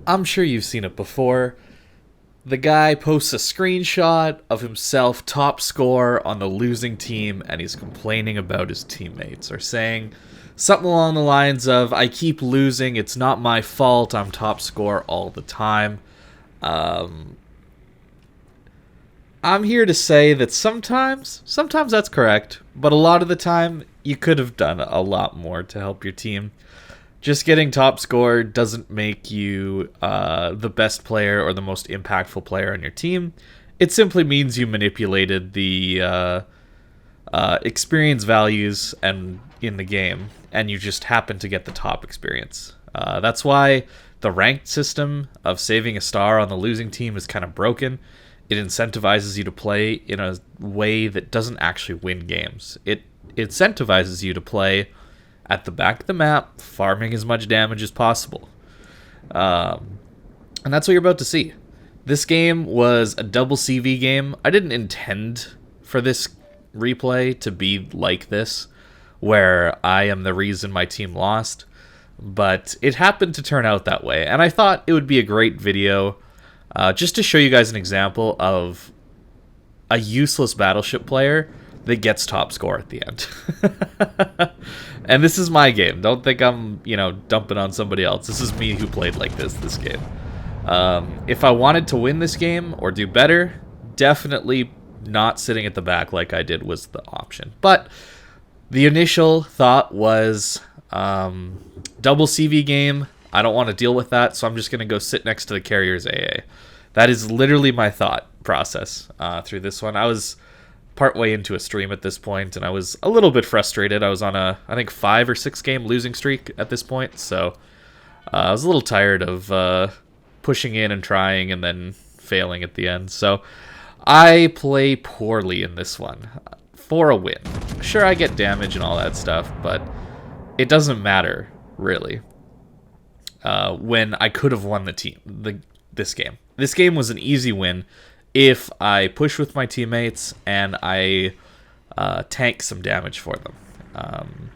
I'm sure you've seen it before. The guy posts a screenshot of himself top score on the losing team, and he's complaining about his teammates, or saying something along the lines of, I keep losing, it's not my fault, I'm top score all the time. I'm here to say that sometimes that's correct, but a lot of the time, you could have done a lot more to help your team. Just getting top score doesn't make you the best player or the most impactful player on your team. It simply means you manipulated the experience values and in the game, and you just happen to get the top experience. That's why the ranked system of saving a star on the losing team is kind of broken. It incentivizes you to play in a way that doesn't actually win games. It incentivizes you to play at the back of the map, farming as much damage as possible. And that's what you're about to see. This game was a double CV game. I didn't intend for this replay to be like this, where I am the reason my team lost, but it happened to turn out that way, and I thought it would be a great video just to show you guys an example of a useless battleship player that gets top score at the end. And this is my game. Don't think I'm, dumping on somebody else. This is me who played like this game. If I wanted to win this game or do better, definitely not sitting at the back like I did was the option. But the initial thought was double CV game. I don't want to deal with that, so I'm just going to go sit next to the carrier's AA. That is literally my thought process through this one. I was partway into a stream at this point, and I was a little bit frustrated. I was on a, I think, 5 or 6 game losing streak at this point, so I was a little tired of pushing in and trying and then failing at the end. So I play poorly in this one for a win. Sure, I get damage and all that stuff, but it doesn't matter, really, when I could have won this game. This game was an easy win if I push with my teammates and I tank some damage for them.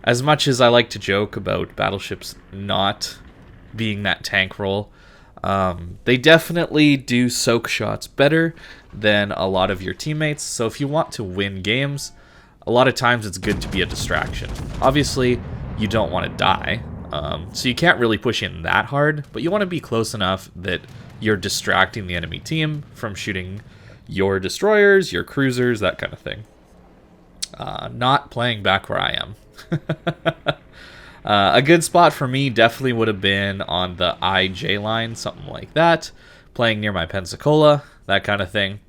As much as I like to joke about battleships not being that tank role, they definitely do soak shots better than a lot of your teammates. So if you want to win games, a lot of times it's good to be a distraction. Obviously, you don't want to die, so you can't really push in that hard, but you want to be close enough that you're distracting the enemy team from shooting your destroyers, your cruisers, that kind of thing. Not playing back where I am. A good spot for me definitely would have been on the IJ line, something like that. Playing near my Pensacola, that kind of thing.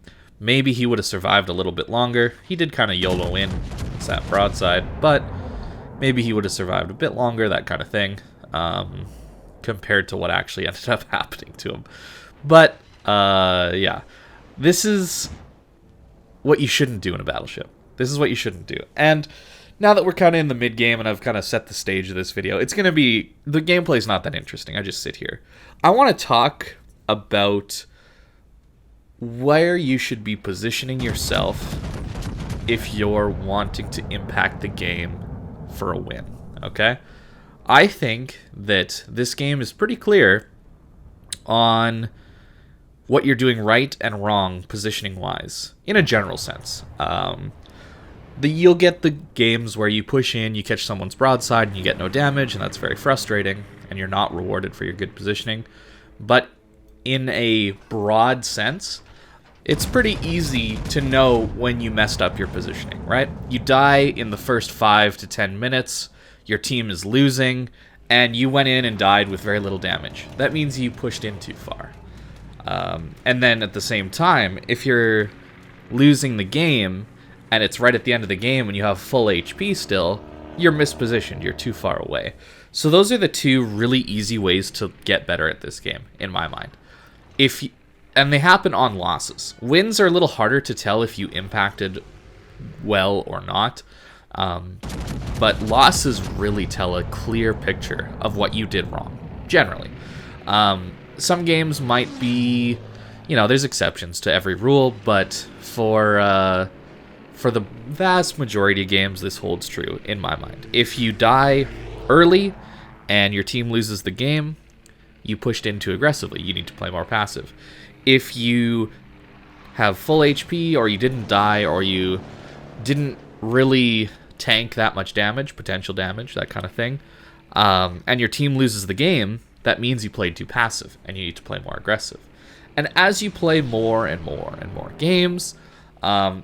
Maybe he would have survived a little bit longer. He did kind of YOLO in, sat broadside, but maybe he would have survived a bit longer, that kind of thing, compared to what actually ended up happening to him. But, yeah, this is what you shouldn't do in a battleship. This is what you shouldn't do. And now that we're kind of in the mid-game and I've kind of set the stage of this video, it's going to be... The gameplay's not that interesting. I just sit here. I want to talk about where you should be positioning yourself if you're wanting to impact the game for a win, okay? I think that this game is pretty clear on what you're doing right and wrong positioning-wise, in a general sense. You'll get the games where you push in, you catch someone's broadside, and you get no damage, and that's very frustrating, and you're not rewarded for your good positioning. But in a broad sense, it's pretty easy to know when you messed up your positioning, right? You die in the first 5 to 10 minutes, your team is losing, and you went in and died with very little damage. That means you pushed in too far. And then at the same time, if you're losing the game, and it's right at the end of the game and you have full HP still, you're mispositioned, you're too far away. So those are the two really easy ways to get better at this game, in my mind. And they happen on losses. Wins are a little harder to tell if you impacted well or not. But losses really tell a clear picture of what you did wrong, generally. Some games might be, there's exceptions to every rule, but for the vast majority of games, this holds true, in my mind. If you die early and your team loses the game, you pushed in too aggressively. You need to play more passive. If you have full HP, or you didn't die, or you didn't really tank that much damage, potential damage, that kind of thing, and your team loses the game, that means you played too passive, and you need to play more aggressive. And as you play more and more and more games,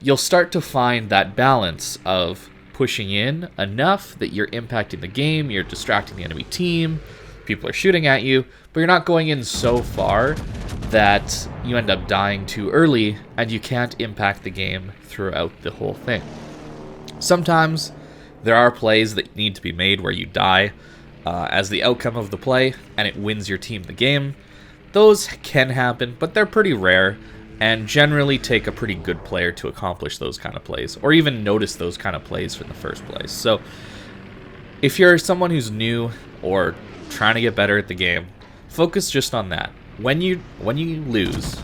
you'll start to find that balance of pushing in enough that you're impacting the game, you're distracting the enemy team, people are shooting at you, but you're not going in so far that you end up dying too early and you can't impact the game throughout the whole thing. Sometimes there are plays that need to be made where you die as the outcome of the play and it wins your team the game. Those can happen, but they're pretty rare and generally take a pretty good player to accomplish those kind of plays, or even notice those kind of plays in the first place. So if you're someone who's new or trying to get better at the game, focus just on that. When you lose,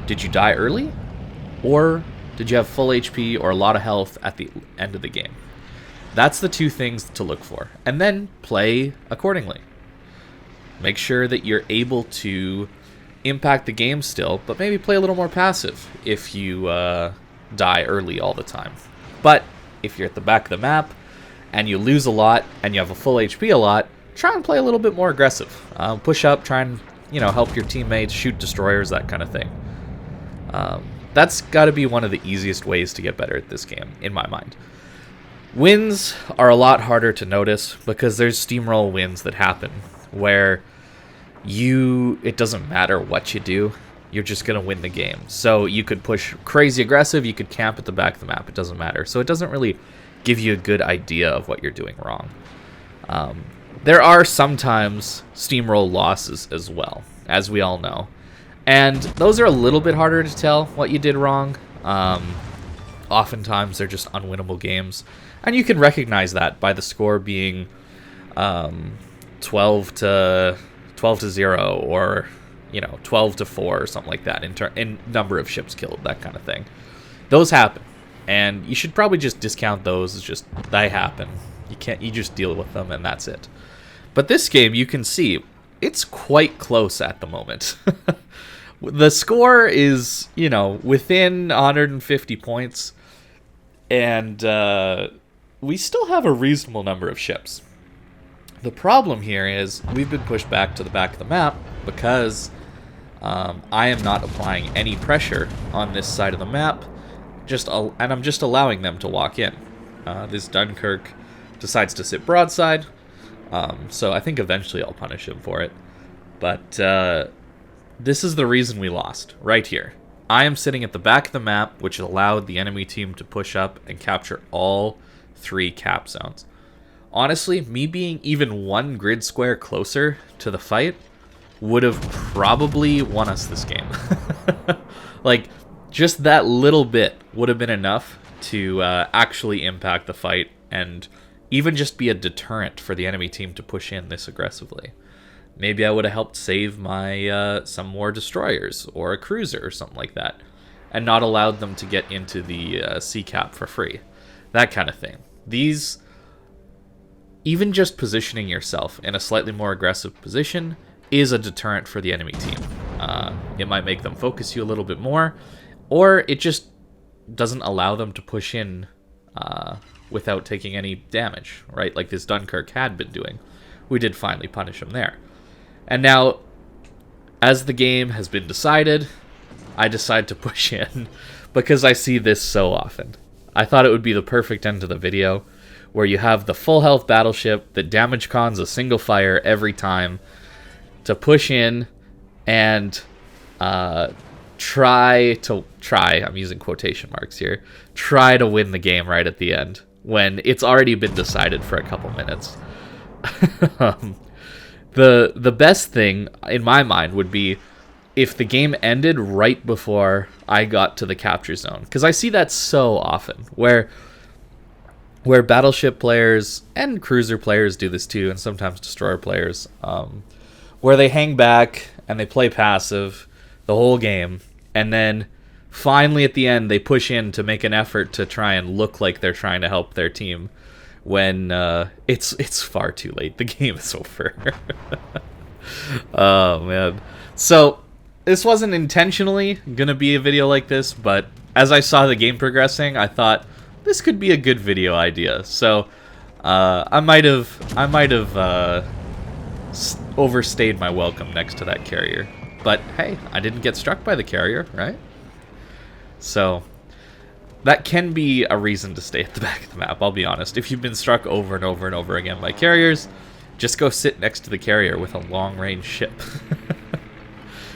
did you die early? Or did you have full HP or a lot of health at the end of the game? That's the two things to look for. And then play accordingly. Make sure that you're able to impact the game still, but maybe play a little more passive if you die early all the time. But if you're at the back of the map and you lose a lot and you have a full HP a lot, try and play a little bit more aggressive. Push up, try and help your teammates, shoot destroyers, that kind of thing. That's got to be one of the easiest ways to get better at this game, in my mind. Wins are a lot harder to notice because there's steamroll wins that happen where it doesn't matter what you do, you're just going to win the game. So you could push crazy aggressive, you could camp at the back of the map, it doesn't matter. So it doesn't really give you a good idea of what you're doing wrong. There are sometimes steamroll losses as well, as we all know. And those are a little bit harder to tell what you did wrong. Oftentimes they're just unwinnable games. And you can recognize that by the score being 12 to 0 or 12 to 4 or something like that in number of ships killed, that kind of thing. Those happen. And you should probably just discount those as just they happen. You just deal with them and that's it. But this game, you can see, it's quite close at the moment. The score is, within 150 points, and we still have a reasonable number of ships. The problem here is we've been pushed back to the back of the map because I am not applying any pressure on this side of the map, and I'm just allowing them to walk in. This Dunkirk decides to sit broadside, so I think eventually I'll punish him for it. But this is the reason we lost, right here. I am sitting at the back of the map, which allowed the enemy team to push up and capture all 3 cap zones. Honestly, me being even 1 grid square closer to the fight would have probably won us this game. Like, just that little bit would have been enough to actually impact the fight and even just be a deterrent for the enemy team to push in this aggressively. Maybe I would have helped save my some more destroyers or a cruiser or something like that, and not allowed them to get into the sea cap for free. That kind of thing. These, even just positioning yourself in a slightly more aggressive position is a deterrent for the enemy team. It might make them focus you a little bit more, or it just doesn't allow them to push in without taking any damage, right? Like this Dunkirk had been doing. We did finally punish him there. And now, as the game has been decided, I decide to push in because I see this so often. I thought it would be the perfect end to the video, where you have the full health battleship that damage cons a single fire every time to push in and try, I'm using quotation marks here, try to win the game right at the end when it's already been decided for a couple minutes. The best thing, in my mind, would be if the game ended right before I got to the capture zone. Because I see that so often, where battleship players and cruiser players do this too, and sometimes destroyer players, where they hang back and they play passive the whole game, and then finally at the end they push in to make an effort to try and look like they're trying to help their team, when it's far too late. The game is over. Oh man. So this wasn't intentionally gonna be a video like this, but as I saw the game progressing, I thought this could be a good video idea. So I might have overstayed my welcome next to that carrier. But hey, I didn't get struck by the carrier, right? So that can be a reason to stay at the back of the map, I'll be honest. If you've been struck over and over and over again by carriers, just go sit next to the carrier with a long-range ship.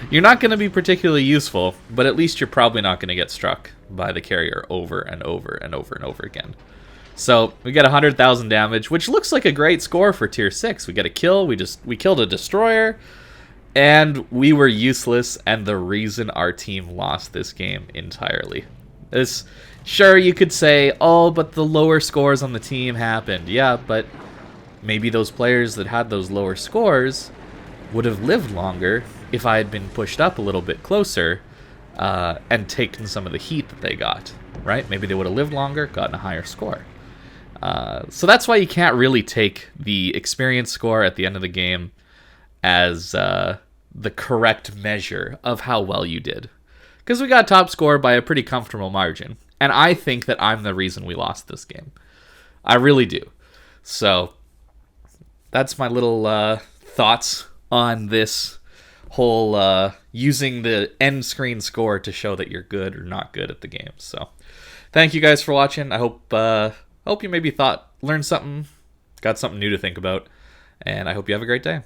You're not going to be particularly useful, but at least you're probably not going to get struck by the carrier over and over and over and over again. So we get 100,000 damage, which looks like a great score for tier 6. We get a kill, we killed a destroyer, and we were useless, and the reason our team lost this game entirely. Sure, you could say, oh, but the lower scores on the team happened. Yeah, but maybe those players that had those lower scores would have lived longer if I had been pushed up a little bit closer and taken some of the heat that they got, right? Maybe they would have lived longer, gotten a higher score. So that's why you can't really take the experience score at the end of the game as the correct measure of how well you did. Because we got top score by a pretty comfortable margin. And I think that I'm the reason we lost this game. I really do. So that's my little thoughts on this whole using the end screen score to show that you're good or not good at the game. So thank you guys for watching. I hope you maybe learned something, got something new to think about, and I hope you have a great day.